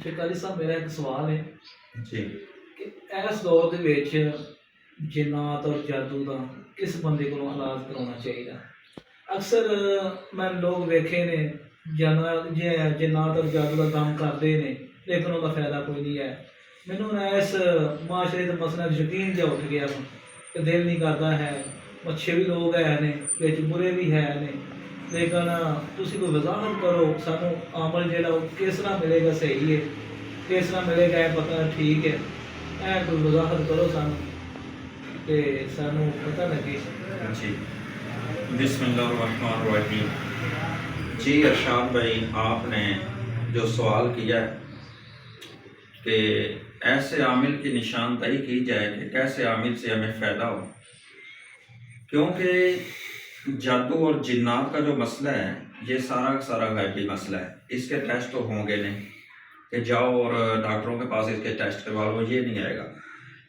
ਸ਼ਿਕਾਰੀ ਸਾਹਿਬ ਮੇਰਾ ਇੱਕ ਸਵਾਲ ਹੈ ਜੀ। ਕਿ ਇਸ ਦੌਰ ਦੇ ਵਿੱਚ ਜਿੰਨਾਤ ਔਰ ਜਾਦੂ ਦਾ ਕਿਸ ਬੰਦੇ ਕੋਲੋਂ ਇਲਾਜ ਕਰਾਉਣਾ ਚਾਹੀਦਾ। ਅਕਸਰ ਮੈਂ ਲੋਕ ਵੇਖੇ ਨੇ ਜਿੰਨਾਤ ਔਰ ਜਾਦੂ ਦਾ ਕੰਮ ਕਰਦੇ ਨੇ ਲੇਕਿਨ ਉਹਦਾ ਫਾਇਦਾ ਕੋਈ ਨਹੀਂ ਹੈ। ਮੈਨੂੰ ਨਾ ਇਸ ਮਾਸ਼ਰੇ ਦੇ ਮਸਲੇ 'ਤੇ ਯਕੀਨ ਜਿਹਾ ਉੱਠ ਗਿਆ ਕਿ ਦਿਲ ਨਹੀਂ ਕਰਦਾ ਹੈ। ਅੱਛੇ ਵੀ ਲੋਕ ਹੈ ਨੇ ਵਿੱਚ ਬੁਰੇ ਵੀ ਹੈ ਨੇ, ਲੇਕਿਨ ਤੁਸੀਂ ਕੋਈ ਵਜ਼ਾਹਤ ਕਰੋ ਸਾਨੂੰ ਅਮਲ ਜਿਹੜਾ ਉਹ ਕਿਸ ਤਰ੍ਹਾਂ ਮਿਲੇਗਾ, ਸਹੀ ਹੈ ਕਿਸ ਤਰ੍ਹਾਂ ਮਿਲੇਗਾ ਇਹ ਪਤਾ ਠੀਕ ਹੈ, ਇਹ ਕੋਈ वजाहत करो सानू पता लगे। जी, बिस्मिल्लाहिर्रहमानिर्रहीम। जी अरशाद भाई, आपने जो सवाल किया है कि ऐसे आमिल की निशानदही की जाए कि कैसे आमिल से हमें फ़ायदा हो, क्योंकि जादू और जिन्नात का जो मसला है ये सारा का सारा गैबी मसला है। इसके टेस्ट तो होंगे नहीं कि जाओ और डॉक्टरों के पास इसके टेस्ट करवा लो, ये नहीं आएगा।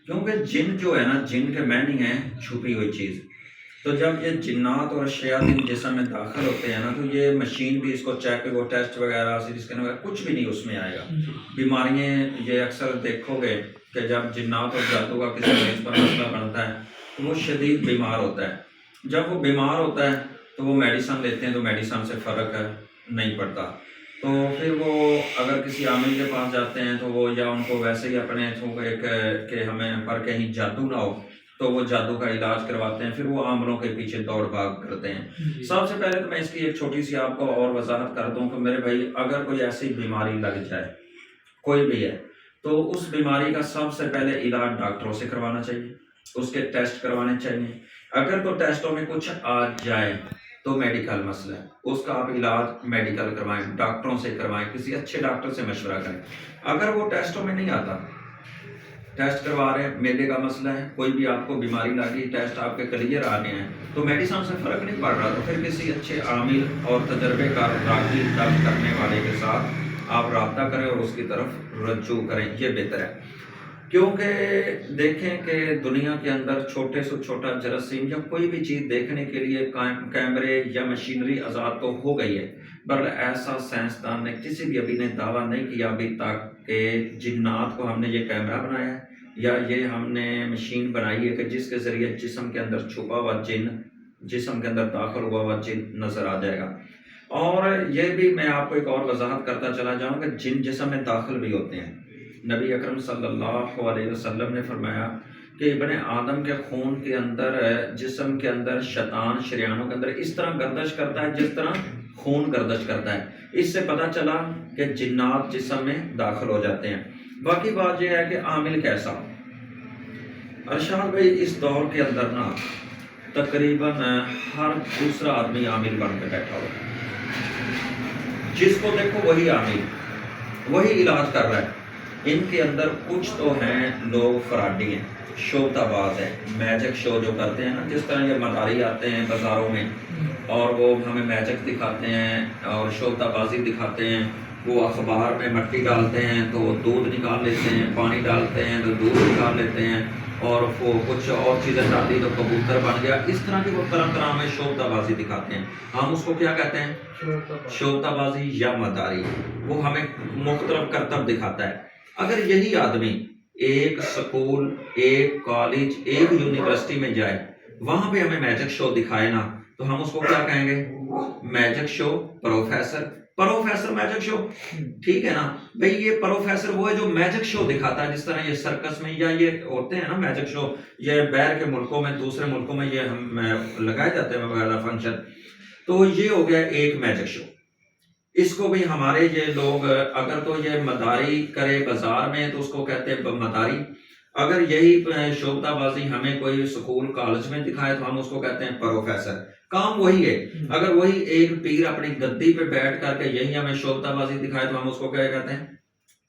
क्योंकि जिन जो है ना, जिन के मैनिंग है छुपी हुई चीज़। तो जब ये जिन्नात और शयातीन जिस्म में दाखिल होते हैं ना, तो ये मशीन भी इसको चेक वो टेस्ट वगैरह सीटी स्कैन वगैरह कुछ भी नहीं उसमें आएगा। बीमारियाँ ये अक्सर देखोगे कि जब जिन्नात और जादू का किसी मरीज पर मसला बनता है तो वो शदीद बीमार होता है। जब वो बीमार होता है तो वो मेडिसन लेते हैं तो मेडिसन से फ़र्क नहीं पड़ता। तो फिर वो अगर किसी आमिल के पास जाते हैं तो वो या उनको वैसे ही अपने कि हमें पर कहीं जादू ना हो तो वो जादू का इलाज करवाते हैं, फिर वो आमलों के पीछे दौड़ भाग करते हैं। सबसे पहले तो मैं इसकी एक छोटी सी आपको और वजाहत कर दूं कि मेरे भाई, अगर कोई ऐसी बीमारी लग जाए कोई भी है तो उस बीमारी का सबसे पहले इलाज डॉक्टरों से करवाना चाहिए, उसके टेस्ट करवाने चाहिए। अगर तो टेस्टों में कुछ आ जाए तो मेडिकल मसला है, उसका आप इलाज मेडिकल करवाएं, डॉक्टरों से करवाएं, किसी अच्छे डॉक्टर से मशवरा करें। अगर वो टेस्टों में नहीं आता, टेस्ट करवा रहे हैं, मेदे का मसला है, कोई भी आपको बीमारी लगी, टेस्ट आपके क्लियर आ रहे हैं तो मेडिसिन से फ़र्क नहीं पड़ रहा, तो फिर किसी अच्छे आमिल और तजर्बेकार रागी दर्ज करने वाले के साथ आप रब्ता करें और उसकी तरफ रज्जू करें, ये बेहतर है। क्योंकि देखें कि दुनिया के अंदर छोटे से छोटा जरासीम या कोई भी चीज़ देखने के लिए कैमरे या मशीनरी आज़ाद तो हो गई है, पर ऐसा साइंसदान ने किसी भी अभी ने दावा नहीं किया अभी तक कि जिन्नात को हमने ये कैमरा बनाया है या ये हमने मशीन बनाई है कि जिसके ज़रिए जिस्म के अंदर छुपा हुआ जिन, जिस्म के अंदर दाखिल हुआ हुआ जिन नज़र आ जाएगा। और ये भी मैं आपको एक और वजाहत करता चला जाऊँ कि जिन जिस्म में दाखिल भी होते हैं। नबी अकरम सल्लल्लाहु अलैहि वसल्लम ने फरमाया कि इब्ने आदम के खून के अंदर, जिस्म के अंदर शैतान शरियानों के अंदर इस तरह गर्दश करता है जिस तरह खून गर्दश करता है। इससे पता चला कि जिन्नात जिस्म में दाखिल हो जाते हैं। बाकी बात यह है कि आमिल कैसा। अरशाद भाई, इस दौर के अंदर ना तकरीबन हर दूसरा आदमी आमिल बन के बैठा हुआ है, जिसको देखो वही आमिल, वही इलाज कर रहा है। इनके अंदर कुछ तो हैं लोग फराडी हैं, शोताबाज है, मैजिक शो जो करते हैं ना, जिस तरह ये मदारी आते हैं बाज़ारों में और वो हमें मैजिक दिखाते हैं और शोताबाजी दिखाते हैं। वो अखबार में मट्टी डालते हैं तो दूध निकाल लेते हैं, पानी डालते हैं तो दूध निकाल लेते हैं, और वो कुछ और चीज़ें डाली तो कबूतर बन गया। इस तरह की वो तरह तरह में शोताबाजी दिखाते हैं। हम उसको क्या कहते हैं? शोताबाजी या मदारी। वो हमें मुख्तलिफ करतब दिखाता है। अगर यही आदमी एक स्कूल, एक कॉलेज, एक यूनिवर्सिटी में जाए, वहाँ पे हमें मैजिक शो दिखाए ना, तो हम उसको क्या कहेंगे? Magic show, professor magic show, ठीक है ना भाई। ये प्रोफेसर वो है जो मैजिक शो दिखाता है, जिस तरह ये सर्कस में या ये होते हैं ना मैजिक शो, ये बैर के मुल्कों में, दूसरे मुल्कों में ये हम लगाए जाते हैं वगैरह फंक्शन। तो ये हो गया एक मैजिक शो। इसको भी हमारे ये लोग, अगर तो ये मदारी करे बाजार में तो उसको कहते हैं मदारी। अगर यही शोताबाजी हमें कोई स्कूल कॉलेज में दिखाए तो हम उसको कहते हैं प्रोफेसर। काम वही है। अगर वही एक पीर अपनी गद्दी पे बैठ करके यही हमें शोताबाजी दिखाए तो हम उसको क्या कहते हैं?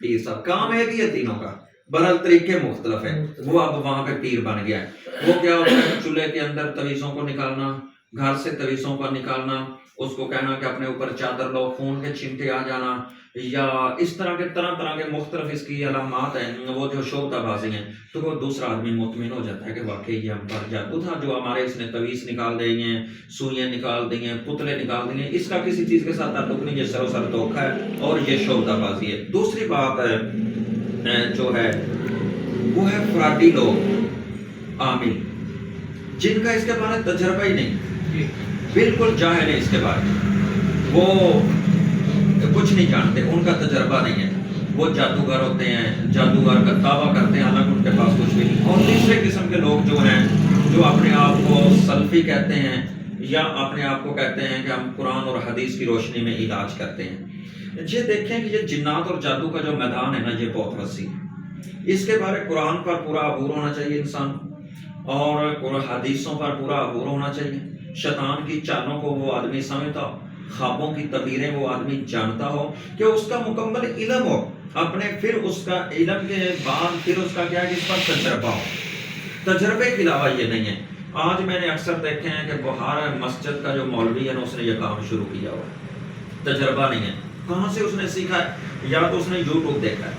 पीर साहब। काम एक ही है तीनों का, बदल तरीके मुख्तलिफ है। वो अब वहां पे पीर बन गया है। वो क्या होता है? चूल्हे के अंदर तवीज़ों को निकालना, घर से तवीज़ों को निकालना, اس کو کہنا کہ اپنے اوپر چادر لو، خون کے چھینٹے آ جانا، یا اس طرح کے مختلف اس کی علامات ہیں، وہ جو شعبدہ بازی ہیں، تو وہ دوسرا آدمی مطمئن ہو جاتا ہے کہ واقعی یہ ہم پر جادو تھا، جو ہمارے اس نے تویز نکال دی ہیں، سوئیاں نکال دی ہیں، پتلے نکال دی ہیں، اس کا کسی چیز کے ساتھ تعلق نہیں، یہ سر دھوکہ ہے اور یہ شعبدہ بازی ہے۔ دوسری بات جو ہے وہ ہے فراڈی لوگ، عامل، جن کا اس کے بارے میں تجربہ ہی نہیں، بالکل جاہل ہے اس کے بارے میں، وہ کچھ نہیں جانتے، ان کا تجربہ نہیں ہے، وہ جادوگر ہوتے ہیں، جادوگر کا دعویٰ کرتے ہیں، حالانکہ ان کے پاس کچھ بھی نہیں۔ اور تیسرے قسم کے لوگ جو ہیں، جو اپنے آپ کو سلفی کہتے ہیں، یا اپنے آپ کو کہتے ہیں کہ ہم قرآن اور حدیث کی روشنی میں علاج کرتے ہیں۔ یہ دیکھیں کہ یہ جنات اور جادو کا جو میدان ہے نا، یہ بہت وسیع ہے، اس کے بارے قرآن پر پورا عبور ہونا چاہیے انسان، اور حدیثوں پر پورا عبور ہونا چاہیے، شیطان کی چالوں کو وہ آدمی سمجھتا ہو، خوابوں کی تعبیریں وہ آدمی جانتا ہو، کہ اس کا مکمل علم ہو اپنے، پھر اس کا علم کے بعد پھر اس کا کیا ہے کہ اس پر تجربہ ہو، تجربے کے علاوہ یہ نہیں ہے۔ آج میں نے اکثر دیکھے ہیں کہ بہار مسجد کا جو مولوی ہے نا، اس نے یہ کام شروع کیا ہوا، تجربہ نہیں ہے، کہاں سے اس نے سیکھا ہے؟ یا تو اس نے یوٹیوب دیکھا ہے،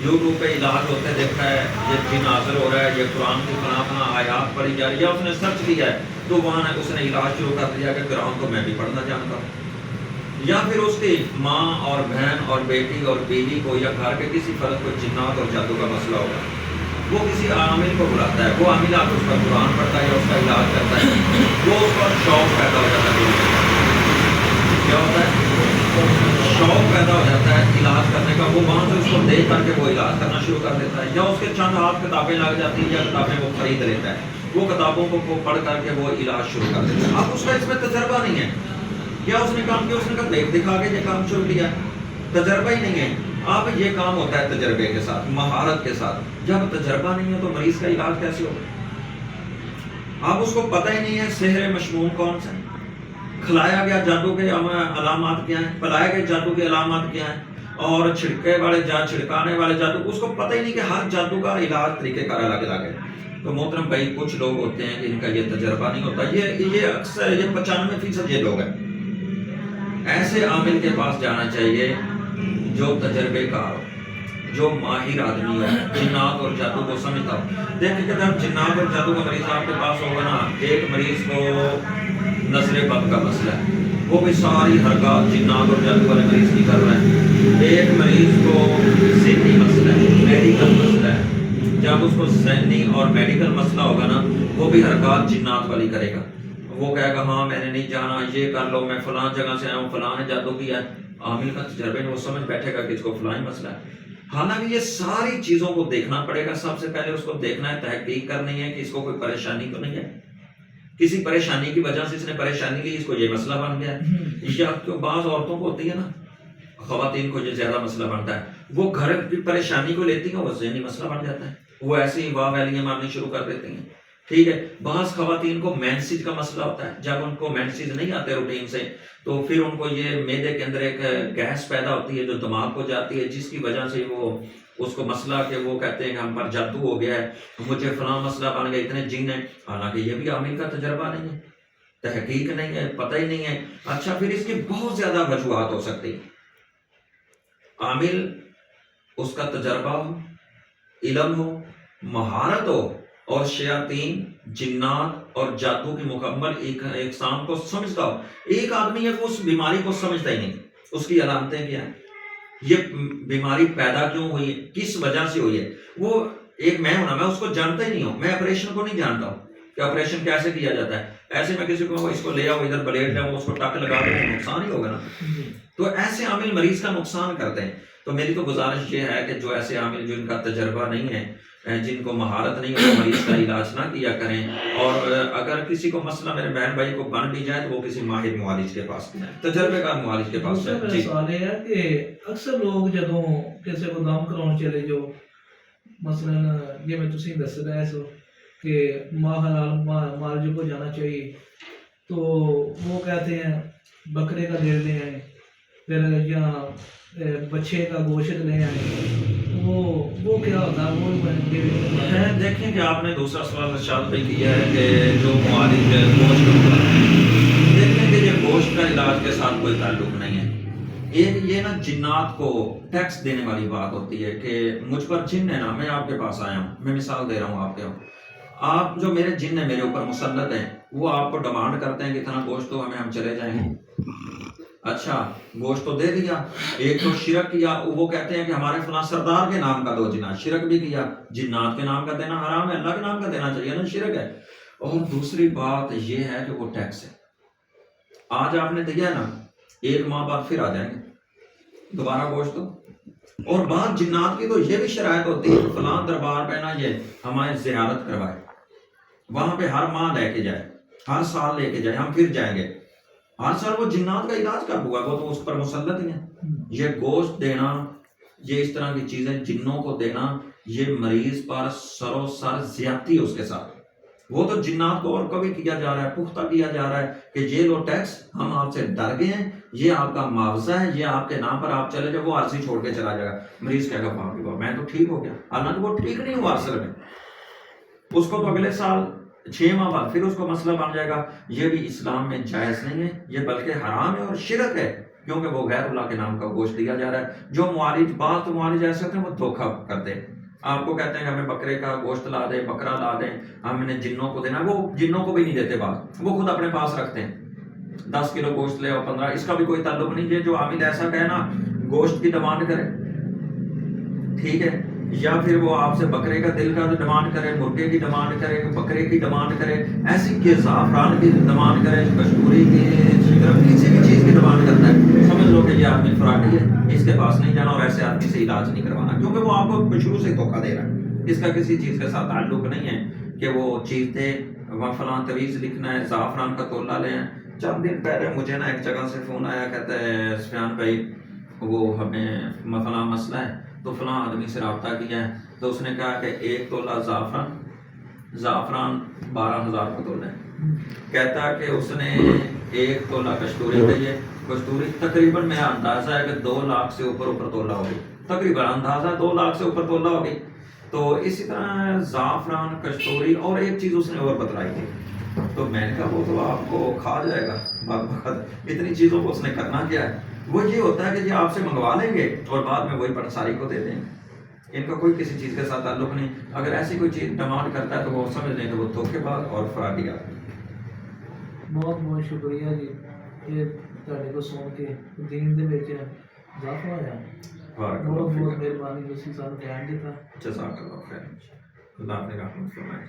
یوٹیوب پہ علاج ہوتے دیکھا ہے، یہ جن حاضر ہو رہا ہے، یہ قرآن کی فلاں آیات پڑھی جا رہی ہے، یا اس نے سرچ کیا ہے تو وہاں اس نے علاج شروع کر دیا کہ قرآن تو میں بھی پڑھنا جانتا ہوں۔ یا پھر اس کی ماں اور بہن اور بیٹی اور بیوی کو یا گھر کے کسی فرد کو جنات اور جادو کا مسئلہ ہوگا، وہ کسی عامل کو بلاتا ہے، وہ عامل آپ اس کا قرآن پڑھتا ہے یا اس کا علاج کرتا ہے، وہ اس پر شوق پیدا ہو جاتا ہے، کیا ہوتا ہے؟ شوق پیدا ہو جاتا ہے علاج کرنے کا، وہ وہاں سے اس کو دیکھ کر کے وہ علاج کرنا شروع کر دیتا ہے، یا اس کے چند ہاتھ کتابیں لگ جاتی ہیں، یا کتابیں وہ خرید لیتا ہے، وہ کتابوں کو پڑھ کر کے وہ علاج شروع کر دیتا ہے۔ اب اس کا اس میں تجربہ نہیں ہے، کیا اس نے کام کیا؟ اس نے کہا دیکھ دکھا کے یہ کام شروع کیا، تجربہ ہی نہیں ہے۔ اب یہ کام ہوتا ہے تجربے کے ساتھ، مہارت کے ساتھ، جب تجربہ نہیں ہے تو مریض کا علاج کیسے ہوگا؟ اب اس کو پتہ ہی نہیں ہے سحر مشموم کون سا ہے، کھلایا گیا جادو کے علامات کیا ہیں، پلایا گئے جادو کے علامات کیا ہیں، اور چھڑکانے والے جادو، اس کو پتہ ہی نہیں کہ ہر جادو کا علاج طریقہ کار الگ الگ ہے۔ تو محترم بھائی، کچھ لوگ ہوتے ہیں کہ ان کا یہ تجربہ نہیں ہوتا، یہ اکثر 95% یہ لوگ ہیں۔ ایسے عامل کے پاس جانا چاہیے جو تجربے کار ہو، جو ماہر آدمی ہو، جنات اور جادو کو سمجھتا ہو۔ دیکھیں کہ جب جنات اور جادو کا مریض آپ کے پاس ہوگا نا، ایک مریض کو نظر بد کا مسئلہ ہے، وہ بھی ساری حرکات جنات اور جادو والے مریض کی کر رہا ہے۔ ایک مریض کو ذہنی مسئلہ ہے، میڈیکل مسئلہ ہے، جب اس کو ذہنی اور میڈیکل مسئلہ ہوگا نا، وہ بھی حرکات جنات والی کرے گا، وہ کہے گا ہاں میں نے نہیں جانا، یہ کر لو، میں فلاں جگہ سے آیا ہوں، فلاں نے جادو کیا ہے۔ عامل کا تجربے میں وہ سمجھ بیٹھے گا کہ اس کو فلاں مسئلہ ہے۔ حالانکہ یہ ساری چیزوں کو دیکھنا پڑے گا، سب سے پہلے اس کو دیکھنا ہے، تحقیق کرنی ہے کہ اس کو کوئی پریشانی تو نہیں ہے، کسی پریشانی کی وجہ سے اس نے پریشانی لی، اس کو یہ مسئلہ بن گیا ہے۔ یا بعض عورتوں کو ہوتی ہے نا، خواتین کو یہ زیادہ مسئلہ بنتا ہے، وہ گھر کی پریشانی کو لیتی ہیں، وہ ذہنی مسئلہ بن جاتا ہے، وہ ایسے ہی واہ ویلیاں مارنی شروع کر دیتی ہیں، ٹھیک ہے۔ بعض خواتین کو مینسیج کا مسئلہ ہوتا ہے، جب ان کو مینسیج نہیں آتے روٹین سے، تو پھر ان کو یہ معدے کے اندر ایک گیس پیدا ہوتی ہے جو دماغ کو جاتی ہے، جس کی وجہ سے وہ اس کو مسئلہ کہ وہ کہتے ہیں کہ ہم پر جادو ہو گیا ہے، مجھے فلاں مسئلہ بن گیا، اتنے جن ہیں، حالانکہ یہ بھی عامل کا تجربہ نہیں ہے، تحقیق نہیں ہے، پتہ ہی نہیں ہے۔ اچھا، پھر اس کی بہت زیادہ وجوہات ہو سکتی ہیں۔ عامل، اس کا تجربہ ہو، علم ہو، مہارت ہو، اور شیاطین، جنات اور جادو کی مکمل اقسام کو سمجھتا ہو۔ ایک آدمی ہے وہ اس بیماری کو سمجھتا ہی نہیں، اس کی علامتیں کیا ہیں، یہ بیماری پیدا کیوں ہوئی ہے، کس وجہ سے ہوئی ہے، وہ ایک میں ہوں نا، میں اس کو جانتا ہی نہیں ہوں، میں آپریشن کو نہیں جانتا ہوں کہ آپریشن کیسے کیا جاتا ہے، ایسے میں کسی کو اس کو لے آؤ ادھر بلیڈ ہے، اس کو ٹک لگا دو، نقصان ہی ہوگا نا۔ تو ایسے عامل مریض کا نقصان کرتے ہیں۔ تو میری تو گزارش یہ ہے کہ جو ایسے عامل جن کا تجربہ نہیں ہے، جن کو مہارت نہیں ہے، مریض کا علاج نہ کیا کریں، اور اگر کسی کو مسئلہ میرے بہن بھائی کو بن بھی جائے تو وہ کسی ماہر معالج کے پاس جائے، تجربے کار معالج کے پاس جائے۔ میرا سوال یہ ہے کہ اکثر لوگ جدوں کسی کو دم کراؤن چلے جو، مثلاً جی میں تسی دس رہے سو کہ ماہر معالج کو جانا چاہیے، تو وہ کہتے ہیں بکرے کا دے لے آئیں، پھر یا بچے کا گوشت لے آئیں، وہ کیا ہوتا ہے؟ وہ دیکھیں کہ آپ نے دوسرا سوال ارشاد بھی کیا ہے کہ جو معالج گوشت ہوتا ہے، دیکھیں کہ یہ गोश्त का इलाज के साथ कोई ताल्लुक नहीं है। एक ये ना जिन्नात को टैक्स देने वाली बात होती है कि मुझ पर जिन है ना, मैं आपके पास आया हूँ, मैं मिसाल दे रहा हूँ आपके, आप जो मेरे जिन है मेरे ऊपर मुसल्लत हैं, वो आपको डिमांड करते हैं कि इतना गोश्त तो हमें, हम चले जाएंगे। अच्छा, गोश्त तो दे दिया। एक तो शिरक किया, वो कहते हैं कि हमारे फलां सरदार के नाम का दो जिन्नात, शिरक भी किया। जिन्नात के नाम का देना हराम है, अल्लाह के नाम का देना चाहिए ना, शिरक है। और दूसरी बात ये है कि वो टैक्स है। आज आपने दिया ना, एक माह बाद फिर आ जाएंगे दोबारा गोश्त तो। और बात जिन्नात की तो ये भी शरायत होती है, फलां दरबार पे ना ये हमारी जियारत करवाए, वहां पे हर माह लेके जाए, हर साल लेके जाए, हम फिर जाएंगे। हर साल वो जिन्नात का इलाज कब हुआ, वो तो उस पर मुसल्लत ही है। ये गोश्त देना, ये इस तरह की चीजें जिन्नों को देना, ये मरीज पर सरोसर ज्यादती है उसके साथ। वो तो जिन्नात को और कभी किया जा रहा है, पुख्ता किया जा रहा है कि ये लो टैक्स, हम आपसे डर गए हैं, ये आपका मुआवजा है, ये आपके नाम पर, आप चले जाओ। वो आरसी छोड़ के चला जाएगा, मरीज कहेगा बाप रे बाप मैं तो ठीक हो गया, हालांकि वो ठीक नहीं हुआ असल में। उसको तो अगले साल 6 माह बाद फिर उसको मसला बन जाएगा। ये भी इस्लाम में जायज़ नहीं है, ये बल्कि हराम है और शिरक है, क्योंकि वो गैरुल्लाह के नाम का गोश्त दिया जा रहा है। जो मुआलिज, बात तो मुआलिज ऐसे होते हैं वो धोखा करते हैं, आपको कहते हैं कि हमें बकरे का गोश्त ला दें, बकरा ला दें, हमने जिन्नों को देना, वो जिन्नों को भी नहीं देते बात, वो खुद अपने पास रखते हैं। 10 किलो गोश्त ले और 15, इसका भी कोई ताल्लुक नहीं है। जो आमिल ऐसा कहे ना, गोश्त की डिमांड करे, ठीक है, या फिर वो आपसे बकरे का दिल का डिमांड करे, मुर्गे की डिमांड करे, बकरे की डिमांड करे, ऐसी के ज़ाफ़रान की डिमांड करे, कस्तूरी की, किसी भी चीज़ की डिमांड करता है, समझ लो कि ये आदमी फ्रॉडी है, इसके पास नहीं जाना और ऐसे आदमी से इलाज नहीं करवाना, क्योंकि वो आपको शुरू से धोखा दे रहा है। इसका किसी चीज़ के साथ ताल्लुक नहीं है कि वो चीज़ दे, वहाँ फलां तवीज़ लिखना है, ज़ाफ़रान का तोला लें। चंद दिन पहले मुझे ना एक जगह से फ़ोन आया, कहता है सुफियान भाई वो हमें फलां मसला है, तो फलां आदमी से रब्ता किया है, तो उसने कहा कि 1 तोला ज़ाफ़रान 12,000 का तोला है। कहता है कि उसने 1 तोला कस्तूरी दी है, कस्तूरी तकरीबन मेरा अंदाज़ा है कि 2 लाख से ऊपर तोला होगी, तकरीबन अंदाज़ा 2 लाख से ऊपर तोला होगी। तो इसी तरह ज़ाफ़रान, कस्तूरी और एक चीज़ उसने और बतलाई थी, तो मैंने कहा वो तो आपको खा जाएगा बात, इतनी चीज़ों को उसने करना क्या है। वो ये होता है कि ये आपसे मंगवा लेंगे और बाद में वही पंसारी को दे देंगे, इनका कोई किसी चीज़ के साथ ताल्लुक नहीं। अगर ऐसी कोई चीज़ डिमांड करता है तो वो समझ लें कि वो धोखेबाज और फ्रॉडी आदमी। बहुत बहुत शुक्रिया जी, ये ਤੁਹਾਡੇ को सुन के दीन ਦੇ ਵਿੱਚ ਇਜ਼ਾਫਾ ਹੋਇਆ। बहुत बहुत मेहरबानी, ਤੁਸੀਂ ਸਾਨੂੰ ਗਿਆਨ ਦਿੱਤਾ। जज़ाकल्लाह खैर, खुदा आपने रहमत फरमाए।